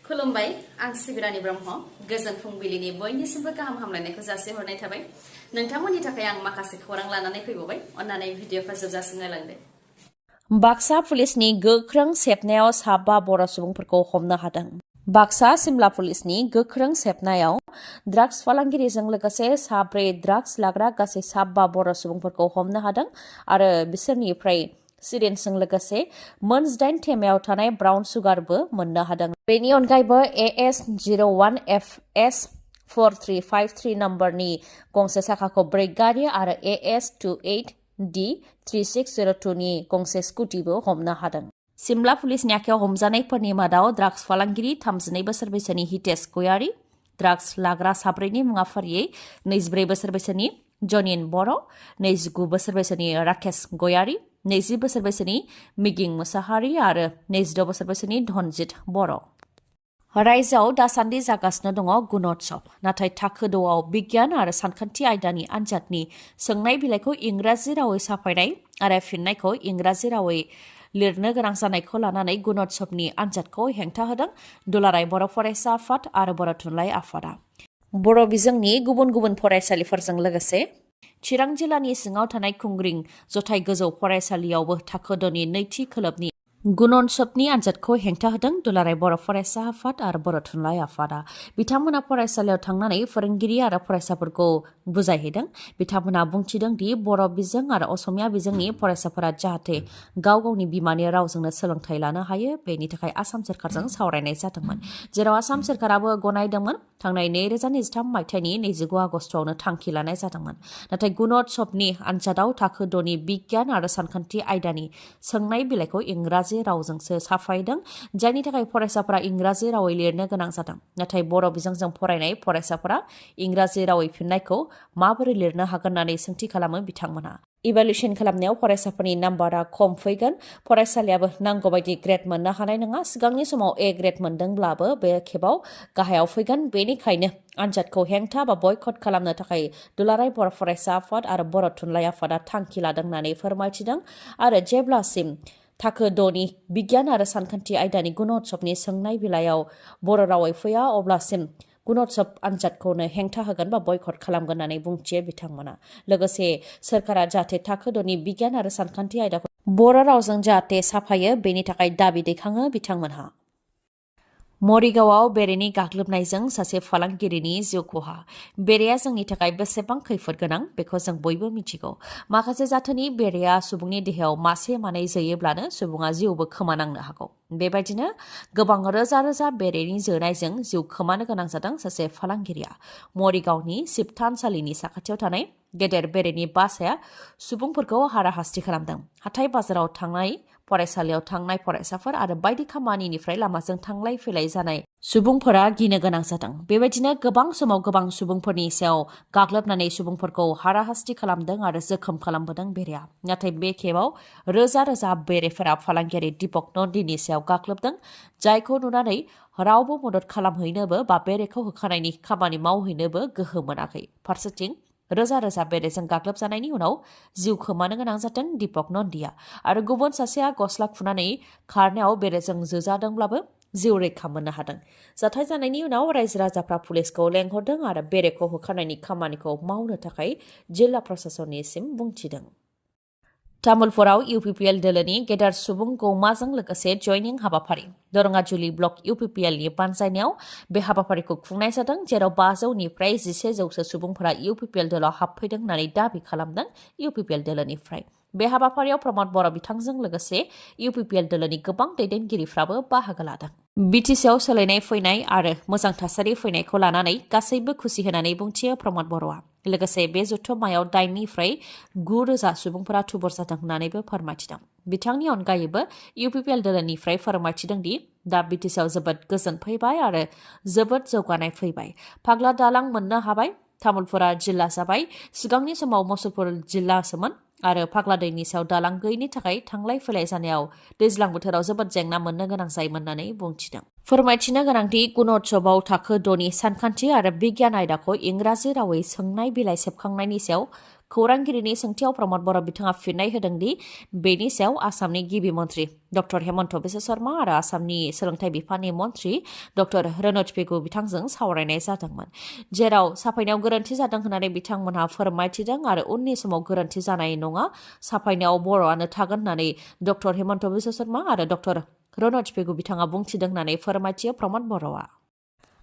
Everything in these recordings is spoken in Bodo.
खुलुमबाय आं सिबिरानि ब्रह्म गोजोन फुंबिलिनि बयनिसिमबो गाहाम हामलायनायखौ जासिहरनाय थाबाय नोंथांमोननि थाखाय आं माखासे खौरां लानानै फैबावबाय अन्नानै भिडिअखौ जोबजासिम नायलांदो बाक्सा पुलिसनि गोख्रों सेबनायाव साबा बर' सुबुंफोरखौ हमनो हादों बाक्सा सिमला पुलिसनि गोख्रों सेबनायाव ड्राग्स फालांगिरिजों लोगोसे साब्रै ड्राग्स लाग्रा गासै साबा बर' सुबुंफोरखौ हमनो हादों आरो बिसोरनिफ्राय सिरिन्जजों लोगोसे मोन 8 थेमायाव थानाय ब्राउन सुगारबो मोननो हादों बेनि अनगायैबो AS01FS 4353 नम्बरनि गंसे साखा खबब्रै गारि आरो AS28D 3602 नि गंसे स्कुटिबो हमनो हादों सिमला पुलिसनि आखायाव हमजानायफोरनि मादाव ड्राग्स फालांगिरि 32 बोसोर बैसोनि हितेश गयारी ड्राग्स लाग्रा साब्रैनि मुङा फारियै 24 बोसोर बैसोनि जनिन बर' 29 बोसोर बैसोनि राकेश गयारी 20 बोसोर बैसोनि मिगिं मुसाहारि आरो 22 बोसोर बैसोनि धनजित बर' रायजोआव दासान्दि जागासिनो दङ गुणोत्सव नाथाय थाखो 2आव बिगियान आरो सानखान्थि आयदानि आनजादनि सोंनाय बिलाइखौ इंराजि रावै साफायनाय आरो फिननायखौ इंराजि रावै लिरनो गोनां जानायखौ लानानै गुणोत्सवनि आनजादखौ हेंथा होदों दुलाराय बर' फरायसा आफाद आरो बर' थुनलाइ आफादा बर' बिजोंनि गुबुन गुबुन फरायसालिफोरजों लोगोसे चिरां जिल्लानि सिङाव थानाय खुंग्रिं जथाय गोजौ फरायसालियावबो थाखो 2नि नैथि खोलोबनि गुणोत्सवनि आनजादखौ हेंथा होदों दुलाराय बर' फरायसा आफाद आरो बर' थुनलाइ आफादा बिथांमोना फरायसालियाव थांनानै फोरोंगिरि आरो फरायसाफोरखौ बुजायहैदों बिथांमोना बुंथिदों दि बर' बिजों आरो असमिया बिजोंनि फरायसाफोरा जाहाथे गाव गावनि बिमानि रावजोंनो सोलोंथाइ लानो हायो बेनि थाखाय आसाम सोरखारजों सावरायनाय जादोंमोन जेराव आसाम सोरखाराबो गनायदोंमोन थांनाय 2023 मायथाइनि 29 आगस्टआवनो थांखि लानाय जादोंमोन नाथाय गुणोत्सवनि आनजादाव थाखो 2नि बिगियान आरो सानखान्थि आयदानि सोंनाय बिलाइखौ इंराजि रावजोंसो साफायदों जायनि थाखाय फरायसाफोरा इंराजि रावै लिरनो गोनां जादों नाथाय बर' बिजोंजों फरायनाय फरायसाफोरा इंराजि रावै फिननायखौ माबोरै लिरनो हागोन होननानै सोंथि खालामो बिथांमोना इभालुएसन खालामनायाव फरायसाफोरनि नाम्बारा खम फैगोन फरायसालियाबो नांगौबायदि ग्रेड मोननो हानाय नङा सिगांनि समाव A ग्रेड मोनदोंब्लाबो बे खेबाव गाहायाव फैगोन बेनिखायनो आनजादखौ हेंथा बा बयकट खालामनो थाखाय दुलाराय बर' फरायसा आफाद आरो बर' थुनलाइ आफादा थांखि लादों होननानै फोरमायथिदों आरो जेब्लासिम थाखो 2नि बिगियान आरो सानखान्थि आयदानि गुणोत्सवनि सोंनाय बिलाइयाव बर' रावै फैया अब्लासिम गुणोत्सव आनजादखौनो हेंथा होगोन बा बयकट खालामगोन होननानै बुंथियो बिथांमोना लोगोसे सोरखारा जाहाथे थाखो 2नि बिगियान आरो सानखान्थि आयदाखौ बर' रावजों जाहाथे साफायो बेनि थाखाय दाबि दैखाङो बिथांमोनहा मरिगावआव बेरेनि गाग्लोबनायजों सासे फालांगिरिनि जिउ खहा बेरेया जोंनि थाखाय बेसेबां खैफोद गोनां बेखौ जों बयबो मिथिगौ माखासे जाथोनि बेरेया सुबुंनि देहायाव मासे मानै जोयोब्लानो सुबुङा जिउबो खोमानांनो हागौ बेबायदिनो गोबां रोजा रोजा बेरेनि जोनायजों जिउ खोमानो गोनां जादों सासे फालांगिरिया मरिगावनि शिब थानसालिनि साखाथियाव थानाय गेदेर बेरेनि बासाया सुबुंफोरखौ हाराहास्ति खालामदों हाथाय बाजाराव थांनाय फरायसालियाव थांनाय फरायसाफोर आरो बायदि खामानिनिफ्राय लामाजों थांलाय फैलाय जानाय सुबुंफोरा गिनो गोनां जादों बेबायदिनो गोबां समाव गोबां सुबुंफोरनि सायाव गाग्लोबनानै सुबुंफोरखौ हाराहास्ति खालामदों आरो जोखोम खालामबोदों बेरेया नाथाय बे खेबाव रोजा रोजा बेरेफोरा फालांगियारि दीपक नन्दीनि सायाव गाग्लोबदों जायखौ नुनानै रावबो मदद खालामहैनोबो बा बेरेखौ होखानायनि खामानि मावहैनोबो गोहो मोनाखै फारसेथिं रोजा रोजा बेरेजों गाग्लोबजानायनि उनाव जिउ खोमानो गोनां जादों दीपक नन्दीया आरो गुबुन सासेया गस्ला खुनानै खारनायाव बेरेजों जोजादोंब्लाबो जिउ रैखा मोननो हादों जाथाय जानायनि उनाव रायजो राजाफ्रा पुलिसखौ लेंहरदों आरो बेरेखौ होखारनायनि खामानिखौ मावनो थाखाय जिल्ला प्रशासननिसिम बुंथिदों तामुलपुराव UPPL दोलोनि गेदेर सुबुं गौमाजों लोगोसे जयनिं हाबाफारि दरंगाजुलि ब्लक UPPLनि बानजायनायाव बे हाबाफारिखौ खुंनाय जादों जेराव 500निफ्राय 1100सो सुबुंफोरा UPPL दोलोआव हाबफैदों होननानै दाबि खालामदों UPPL दोलोनिफ्राय बे हाबाफारियाव प्रमद बर' बिथांजों लोगोसे UPPL दोलोनि गोबां दैदेनगिरिफ्राबो बाहागो लादों बिटिसिआव सोलायनाय फैनाय आरो मोजां थासारि फैनायखौ लानानै गासैबो खुसि होनानै बुंथियो प्रमद बर'आ लोगोसे बे जथुम्मायाव 8निफ्राय 9,000 सुबुंफोरा थुबुर जादों होननानैबो फोरमायथिदों बिथांनि अनगायैबो UPPL दोलोनिफ्राय फोरमायथिदों दि दा बिटिसिआव जोबोद गोजोन फैबाय आरो जोबोद जौगानाय फैबाय फाग्ला दालां मोननो हाबाय तामुलपुरा जिल्ला जाबाय सिगांनि समाव मुसलपुर जिल्लासोमोन आरो फाग्ला दैनि सायाव दालां गैयिनि थाखाय थांलाय फैलाय जानायाव दैज्लां बोथोराव जोबोद जेंना मोननो गोनां जायोमोन होननानै बुंथिदों फोरमायथिनो गोनांदि गुणोत्सवआव थाखो 2नि सानखान्थि आरो बिगियान आयदाखौ इंराजि रावै सोंनाय बिलाइ सेबखांनायनि सायाव खौरांगिरिनि सोंथियाव प्रमद बर' बिथाङा फिननाय होदों दि बेनि सायाव आसामनि गिबि मन्त्रि डक्टर हेमन्त बिश्व शर्मा आरो आसामनि सोलोंथाइ बिफाननि मन्त्रि डक्टर रनज पेगु बिथांजों सावरायनाय जादोंमोन, जेराव साफायनायाव गोरोन्थि जादों होननानै बिथांमोनहा फोरमायथिदों आरो उननि समाव गोरोन्थि जानाय नङा, साफायनायाव बर'आनो थागोन होननानै डक्टर हेमन्त बिश्व शर्मा आरो डक्टर रनज पेगु बिथाङा बुंथिदों होननानै फोरमायथियो प्रमद बर'आ।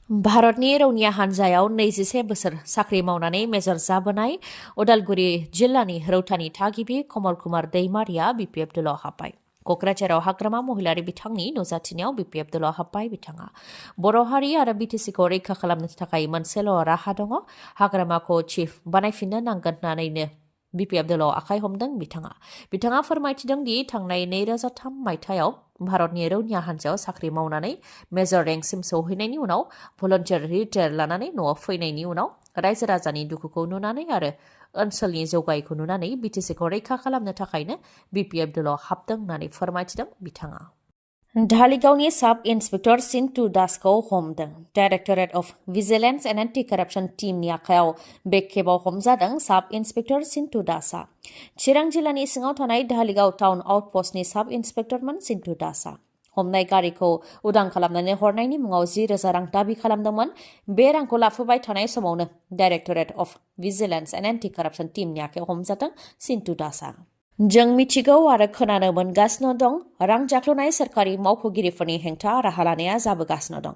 भारतनि रौनिया हान्जायाव 21 बोसोर साख्रि मावनानै मेजर जाबोनाय उदालगुरि जिल्लानि रौतानि थागिबि कमल कुमार दैमारिया बिपिएफ दलाव हाब्बाय। क'क्राझाराव हाग्रामा महिलारि बिथांनि नुजाथिनायाव बिपिएफ दलाव हाब्बाय बिथाङा। बर' हारि आरो बिटिसिखौ रैखा खालामनो थाखाय मोनसेल' राहा दङ, हाग्रामाखौ चिफ बानायफिननो नांगोन होननानैनो बिपिएफ दलाव आखाइ हमदों बिथाङा फोरमायथिदों दि थांनाय 2003 मायथाइयाव भारतनि रौनिया हान्जायाव साख्रि मावनानै मेजर रेंकसिम सौहैनायनि उनाव भलन्टियार रिटायार लानानै न'आव फैनायनि उनाव रायजो राजानि दुखुखौ नुनानै आरो ओनसोलनि जौगायैखौ नुनानै बिटिसिखौ रैखा खालामनो थाखायनो बिपिएफ दलाव हाबदों होननानै फोरमायथिदों बिथाङा। धालिगावनि साब इन्सपेक्टर सिन्टु दासखौ हमदों। Directorate of vigilance and anti कराप्सन टीमनि आखायाव बे खेबाव हमजादों साब इन्सपेक्टर सिन्टु दासआ। चिरां जिल्लानि सिङाव थानाय धालिगाव टाउन आउटपस्टनि साब इन्सपेक्टरमोन सिन्टु दासआ। हमनाय गारिखौ उदां खालामनानै हरनायनि मुङाव 10,000 रां दाबि खालामदोंमोन। बे रांखौ लाफुबाय थानाय समावनो directorate of vigilance and anti कराप्सन टीमनि आखायाव हमजादों सिन्टु दासआ। जों मिथिगौ आरो खोनानो मोनगासिनो दं, रां जाख्ल'नाय सोरखारि मावख'गिरिफोरनि हेंथा राहा लानाया जाबोगासिनो दं।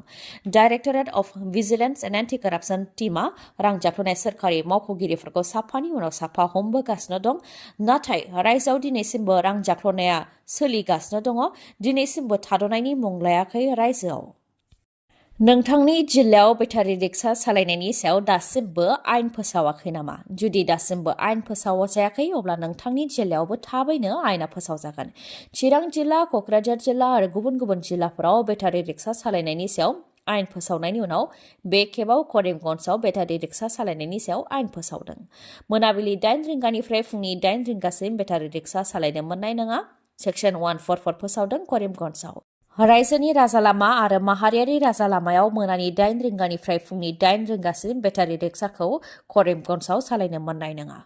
Directorate of vigilance and anti कराप्सन टीमआ रां जाख्ल'नाय सोरखारि मावख'गिरिफोरखौ साफानि उनाव साफा हमबोगासिनो दं। नाथाय रायजोआव दिनैसिमबो रां जाख्ल'नाया सोलिगासिनो दङ। दिनैसिमबो थाद'नायनि मुं लायाखै रायजोआव। नोंथांनि जिल्लायाव बेटारि रिक्सा सालायनायनि सायाव दासिमबो आयेन फोसावाखै नामा? जुदि दासिमबो आयेन फोसावजायाखै अब्ला नोंथांनि जिल्लायावबो थाबैनो आयेना फोसावजागोन। चिरां जिल्ला, क'क्राझार जिल्ला आरो गुबुन गुबुन जिल्लाफोराव बेटारि रिक्सा सालायनायनि सायाव आयेन फोसावनायनि उनाव बे खेबाव करिमगन्जआव बेटारि रिक्सा सालायनायनि सायाव आयेन फोसावदों। मोनाबिलि 8 रिंगानिफ्राय फुंनि 8 रिंगासिम बेटारि रिक्सा सालायनो मोननाय नङा। सेक्सन 144 फोसावदों करिमगन्जआव। रायजोनि राजालामा आरो माहारियारि राजालामायाव मोनानि 8 रिंगानिफ्राय फुंनि 8 रिंगासिम बेटारि रिक्साखौ करिमगन्जआव सालायनो मोननाय नङा।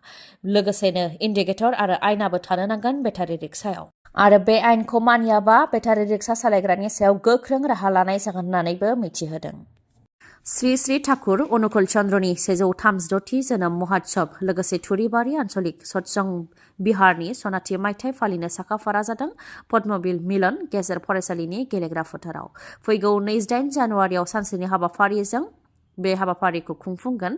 लोगोसेनो इन्डिकेटर आरो आयनाबो थानो नांगोन बेटारि रिक्सायाव। आरो बे आयेनखौ मानियाबा बेटारि रिक्सा सालायग्रानि सायाव गोख्रों राहा लानाय जागोन होननानैबो मिथिहोदों। श्री श्री ठाकुर अनुकूल चन्द्रनि 136थि जोनोम महोत्सव लोगोसे थुरिबारि आन्चलिक सत्संग बिहारनि सनाथि मायथाइ फालिनो साखाफारा जादों पद्मबिल मिलन गेजेर फरायसालिनि गेलेग्रा फोथाराव। फैगौ 28 जानुवारियाव सानसेनि हाबाफारिजों बे हाबाफारिखौ खुंफुंगोन।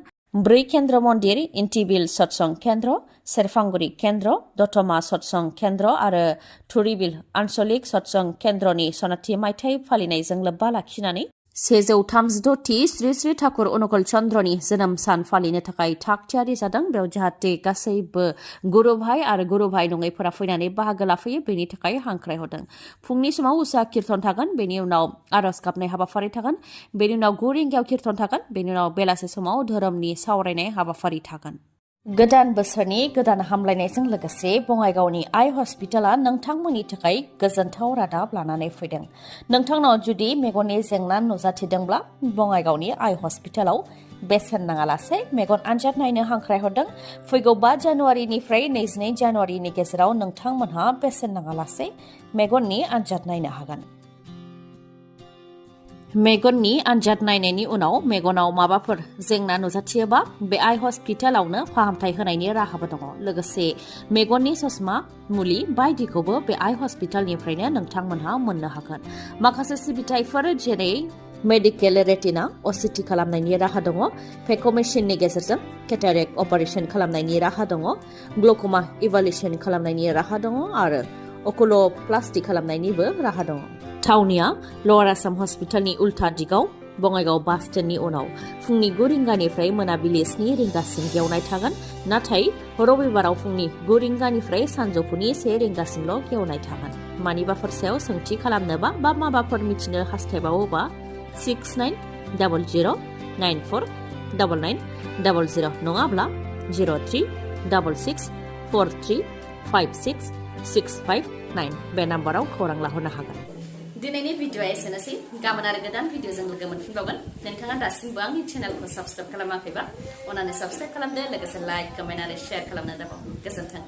4 केन्द्र मन्दिर, इन्टिबिल सत्संग केन्द्र, सेरफांगुरि केन्द्र, दतमा सत्संग केन्द्र आरो थुरिबिल आन्चलिक सत्संग केन्द्रनि सनाथि मायथाइ फालिनायजों लोब्बा लाखिनानै 136थि श्री श्री ठाकुर अनुकूल चन्द्रनि जोनोम सान फालिनो थाखाय थाग थियारि जादों। बेयाव जाहाथे गासैबो गुरु भाई आरो गुरु भाई नङैफोरा फैनानै बाहागो लाफैयो, बेनि थाखाय हांख्रायहरदों। फुंनि समाव उसा कीर्तन थागोन, बेनि उनाव आरज गाबनाय हाबाफारि थागोन, बेनि उनाव 9 रिंगायाव कीर्तन थागोन, बेनि उनाव बेलासे समाव धोरोमनि सावरायनाय हाबाफारि थागोन। गोदान बोसोरनि गोदान हामलायनायजों लोगोसे बङाइगावनि आइ हस्पिटाला नोंथांमोननि थाखाय गोजोनथाव रादाब लानानै फैदों। नोंथांनाव जुदि मेगननि जेंना नुजाथिदोंब्ला बङाइगावनि आइ हस्पिटालाव बेसेन नाङालासे मेगन आनजाद नायनो हांख्रायहरदों। फैगौ 5 जानुवारिनिफ्राय 22 जानुवारिनि गेजेराव नोंथांमोनहा बेसेन नाङालासे मेगननि आनजाद नायनो हागोन। मेगननि आनजाद नायनायनि उनाव मेगनाव माबाफोर जेंना नुजाथियोबा बे आइ हस्पिटालावनो फाहामथाय होनायनि राहाबो दङ। लोगोसे मेगननि ससमा, मुलि बायदिखौबो बे आइ हस्पिटालनिफ्रायनो नोंथांमोनहा मोननो हागोन। माखासे सिबिथायफोर जेरै मेडिकेल रेटिना असिटि खालामनायनि राहा दङ, फेक' मेसिननि गेजेरजों केटारेक्ट अपारेशन खालामनायनि राहा दङ, ग्लक'मा इभालुएसन खालामनायनि राहा दङ आरो अकुल'प्लास्टि खालामनायनिबो राहा दङ। थावनिया लवार आसाम हस्पिटालनि उल्था दिगाव बङाइगाव बास स्टेन्डनि उनाव फुंनि 9 रिंगानिफ्राय मोनाबिलि 7 रिंगासिम गेवनाय थागोन। नाथाय रबिबाराव फुंनि 9 रिंगानिफ्राय सानजौफुनि 1 रिंगासिमल' गेवनाय थागोन। मानिबाफोर सायाव सोंथि खालामनोबा बा माबाफोर मिथिनो हास्थायबावोबा 6900949900 नङाब्ला 036643566569 बे नाम्बाराव खौरां लाहरनो हागोन। दिनैनि भिडिअआ एसेनोसै गाबोन आरो गोदान भिडिअजों लोगो मोनफिनबावगोन नोंथाङा दासिमबो आंनि चेनेलखौ साबस्क्राइब खालामाखैबा अन्नानै साबस्क्राइब खालामदो लोगोसे लाइक कमेन्ट आरो शेयार खालामनो दाबाव गोजोन्थों